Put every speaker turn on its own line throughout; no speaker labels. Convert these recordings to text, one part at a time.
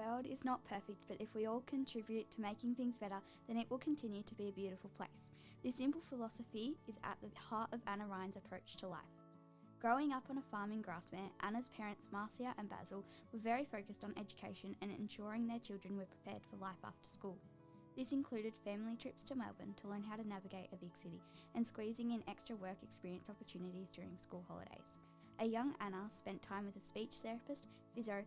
world is not perfect, but if we all contribute to making things better, then it will continue to be a beautiful place. This simple philosophy is at the heart of Anna Ryan's approach to life. Growing up on a farm in Grasmere, Anna's parents Marcia and Basil were very focused on education and ensuring their children were prepared for life after school. This included family trips to Melbourne to learn how to navigate a big city and squeezing in extra work experience opportunities during school holidays. A young Anna spent time with a speech therapist, physio,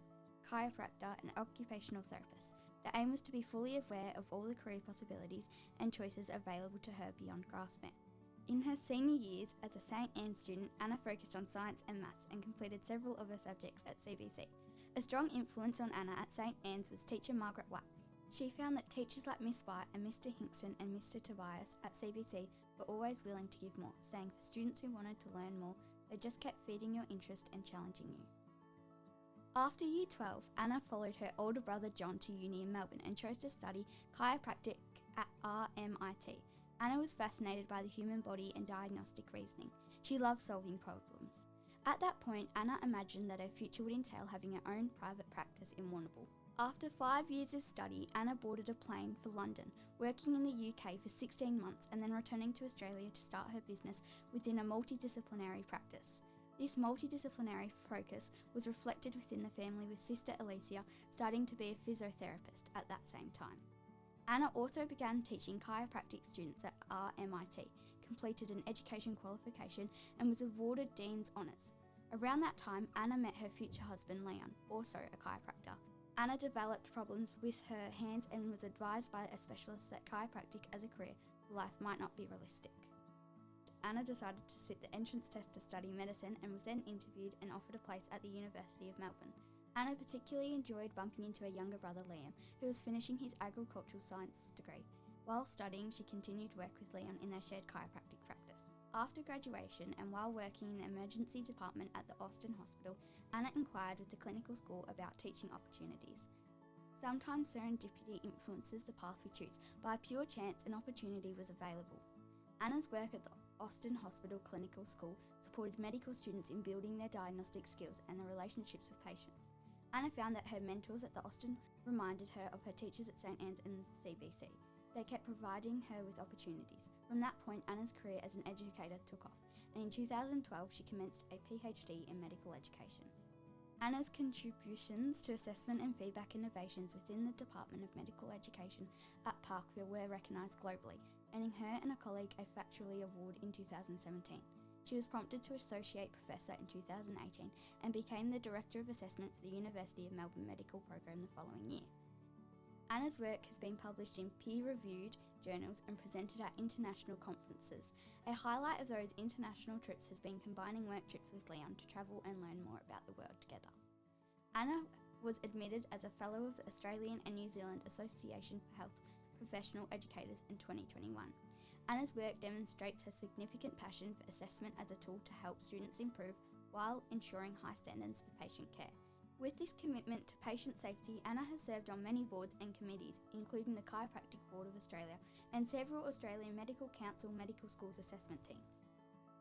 chiropractor and occupational therapist. The aim was to be fully aware of all the career possibilities and choices available to her beyond Grasmere. In her senior years as a St Anne's student, Anna focused on science and maths and completed several of her subjects at CBC. A strong influence on Anna at St Anne's was teacher Margaret White. She found that teachers like Miss White and Mr Hinkson and Mr Tobias at CBC were always willing to give more, saying for students who wanted to learn more, they just kept feeding your interest and challenging you. After Year 12, Anna followed her older brother John to uni in Melbourne and chose to study chiropractic at RMIT. Anna was fascinated by the human body and diagnostic reasoning. She loved solving problems. At that point, Anna imagined that her future would entail having her own private practice in Warrnambool. After 5 years of study, Anna boarded a plane for London, working in the UK for 16 months and then returning to Australia to start her business within a multidisciplinary practice. This multidisciplinary focus was reflected within the family, with sister Alicia starting to be a physiotherapist at that same time. Anna also began teaching chiropractic students at RMIT, completed an education qualification and was awarded Dean's Honours. Around that time, Anna met her future husband Leon, also a chiropractor. Anna developed problems with her hands and was advised by a specialist that chiropractic as a career for life might not be realistic. Anna decided to sit the entrance test to study medicine and was then interviewed and offered a place at the University of Melbourne. Anna particularly enjoyed bumping into her younger brother Liam, who was finishing his agricultural science degree. While studying, she continued to work with Leon in their shared chiropractic practice. After graduation and while working in the emergency department at the Austin Hospital, Anna inquired with the clinical school about teaching opportunities. Sometimes serendipity influences the path we choose. By pure chance, an opportunity was available. Anna's work at the Austin Hospital Clinical School supported medical students in building their diagnostic skills and their relationships with patients. Anna found that her mentors at the Austin reminded her of her teachers at St Anne's and the CBC. They kept providing her with opportunities. From that point, Anna's career as an educator took off, and in 2012 she commenced a PhD in medical education. Anna's contributions to assessment and feedback innovations within the Department of Medical Education at Parkville were recognised globally, earning her and a colleague a Factually Award in 2017. She was promoted to Associate Professor in 2018 and became the Director of Assessment for the University of Melbourne Medical Program the following year. Anna's work has been published in peer-reviewed journals and presented at international conferences. A highlight of those international trips has been combining work trips with Leon to travel and learn more about the world together. Anna was admitted as a Fellow of the Australian and New Zealand Association for Health Professional Educators in 2021. Anna's work demonstrates her significant passion for assessment as a tool to help students improve while ensuring high standards for patient care. With this commitment to patient safety, Anna has served on many boards and committees, including the Chiropractic Board of Australia and several Australian Medical Council medical schools assessment teams.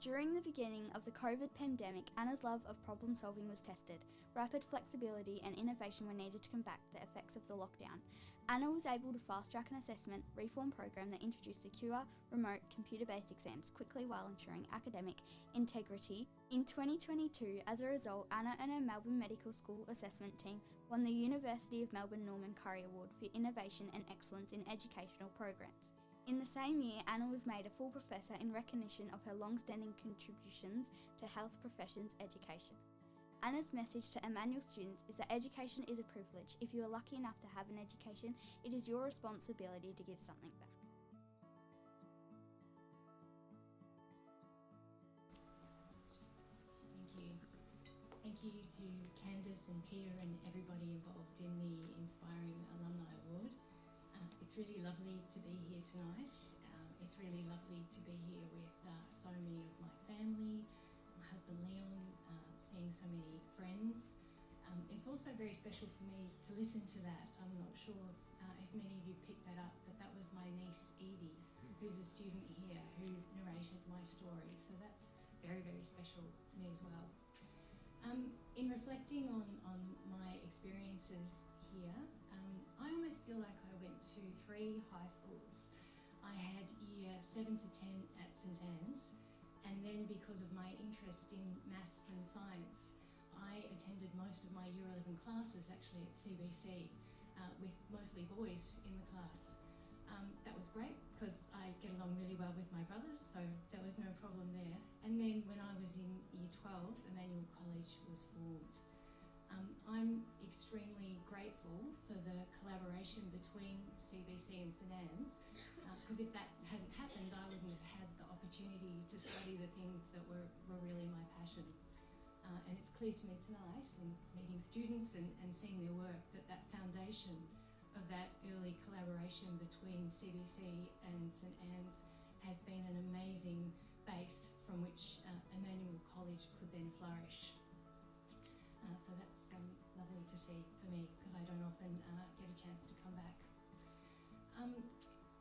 During the beginning of the COVID pandemic, Anna's love of problem solving was tested. Rapid flexibility and innovation were needed to combat the effects of the lockdown. Anna was able to fast-track an assessment reform program that introduced secure, remote, computer-based exams quickly while ensuring academic integrity. In 2022, as a result, Anna and her Melbourne Medical School assessment team won the University of Melbourne Norman Curry Award for Innovation and Excellence in Educational Programs. In the same year, Anna was made a full professor in recognition of her long-standing contributions to health professions education. Anna's message to Emmanuel students is that education is a privilege. If you are lucky enough to have an education, it is your responsibility to give something back.
Thank you. Thank you to Candice and Peter and everybody involved in the Inspiring Alumni Award. It's really lovely to be here tonight. It's really lovely to be here with so many of my family, my husband Leon, seeing so many friends. It's also very special for me to listen to that. I'm not sure if many of you picked that up, but that was my niece Evie, who's a student here, who narrated my story. So that's very, very special to me as well. In reflecting on my experiences here, I almost feel like I went to 3 high schools. I had year 7 to 10 at St Anne's, and then because of my interest in maths and science, I attended most of my year 11 classes actually at CBC with mostly boys in the class. That was great because I get along really well with my brothers, so there was no problem there. And then when I was in year 12, Emmanuel College was formed. I'm extremely grateful for the collaboration between CBC and St Anne's, because if that hadn't happened, I wouldn't have had the opportunity to study the things that were really my passion. And it's clear to me tonight, in meeting students and seeing their work, that foundation of that early collaboration between CBC and St Anne's has been an amazing base from which Emmanuel College could then flourish. So that's lovely to see for me, because I don't often get a chance to come back.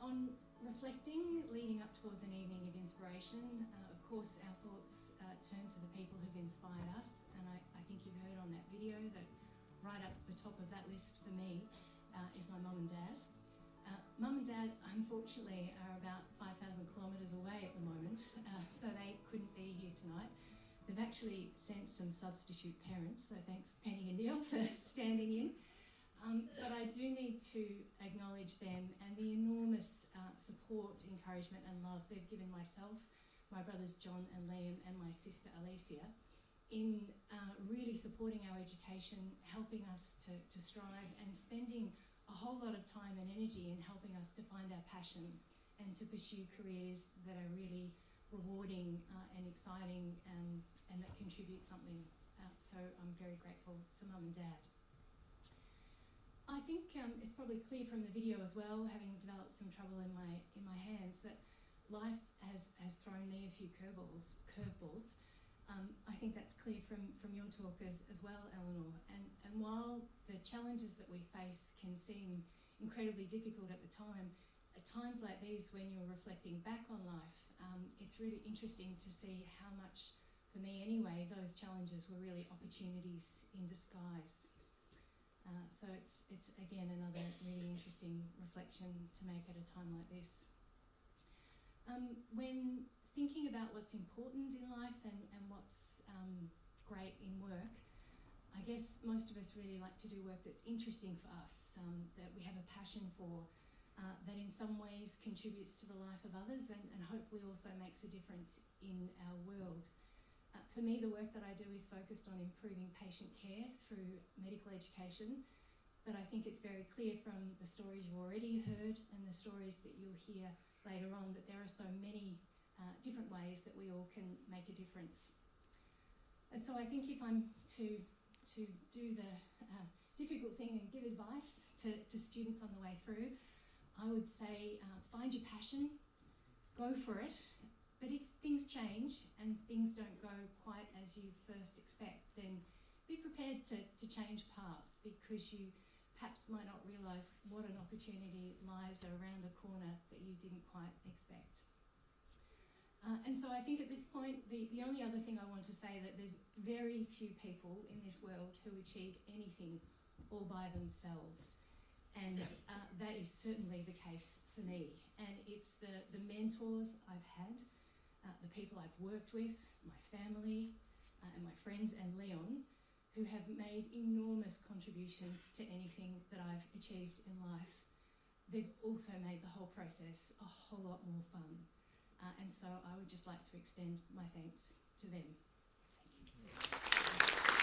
On reflecting, leading up towards an evening of inspiration, of course our thoughts turn to the people who've inspired us, and I think you've heard on that video that right up the top of that list for me is my mum and dad. Mum and dad, unfortunately, are about 5,000 kilometres away at the moment, so they couldn't be here tonight. They've actually sent some substitute parents, so thanks Penny and Neil for standing in. But I do need to acknowledge them and the enormous support, encouragement and love they've given myself, my brothers John and Liam and my sister Alicia in really supporting our education, helping us to strive and spending a whole lot of time and energy in helping us to find our passion and to pursue careers that are really rewarding and exciting and that contribute something. So I'm very grateful to Mum and Dad. I think it's probably clear from the video as well, having developed some trouble in my hands, that life has thrown me a few curveballs. I think that's clear from your talk as well, Eleanor. And while the challenges that we face can seem incredibly difficult at the time, at times like these when you're reflecting back on life, it's really interesting to see how much, for me anyway, those challenges were really opportunities in disguise. So it's again another really interesting reflection to make at a time like this. When thinking about what's important in life and what's great in work, I guess most of us really like to do work that's interesting for us, that we have a passion for, that in some ways contributes to the life of others and hopefully also makes a difference in our world. For me, the work that I do is focused on improving patient care through medical education, but I think it's very clear from the stories you've already heard and the stories that you'll hear later on that there are so many different ways that we all can make a difference. And so I think if I'm to do the difficult thing and give advice to students on the way through, I would say find your passion, go for it, but if things change and things don't go quite as you first expect, then be prepared to change paths, because you perhaps might not realise what an opportunity lies around the corner that you didn't quite expect. And so I think at this point, the only other thing I want to say that there's very few people in this world who achieve anything all by themselves. And that is certainly the case for me. And it's the mentors I've had, the people I've worked with, my family, and my friends and Leon, who have made enormous contributions to anything that I've achieved in life. They've also made the whole process a whole lot more fun. And so I would just like to extend my thanks to them. Thank you.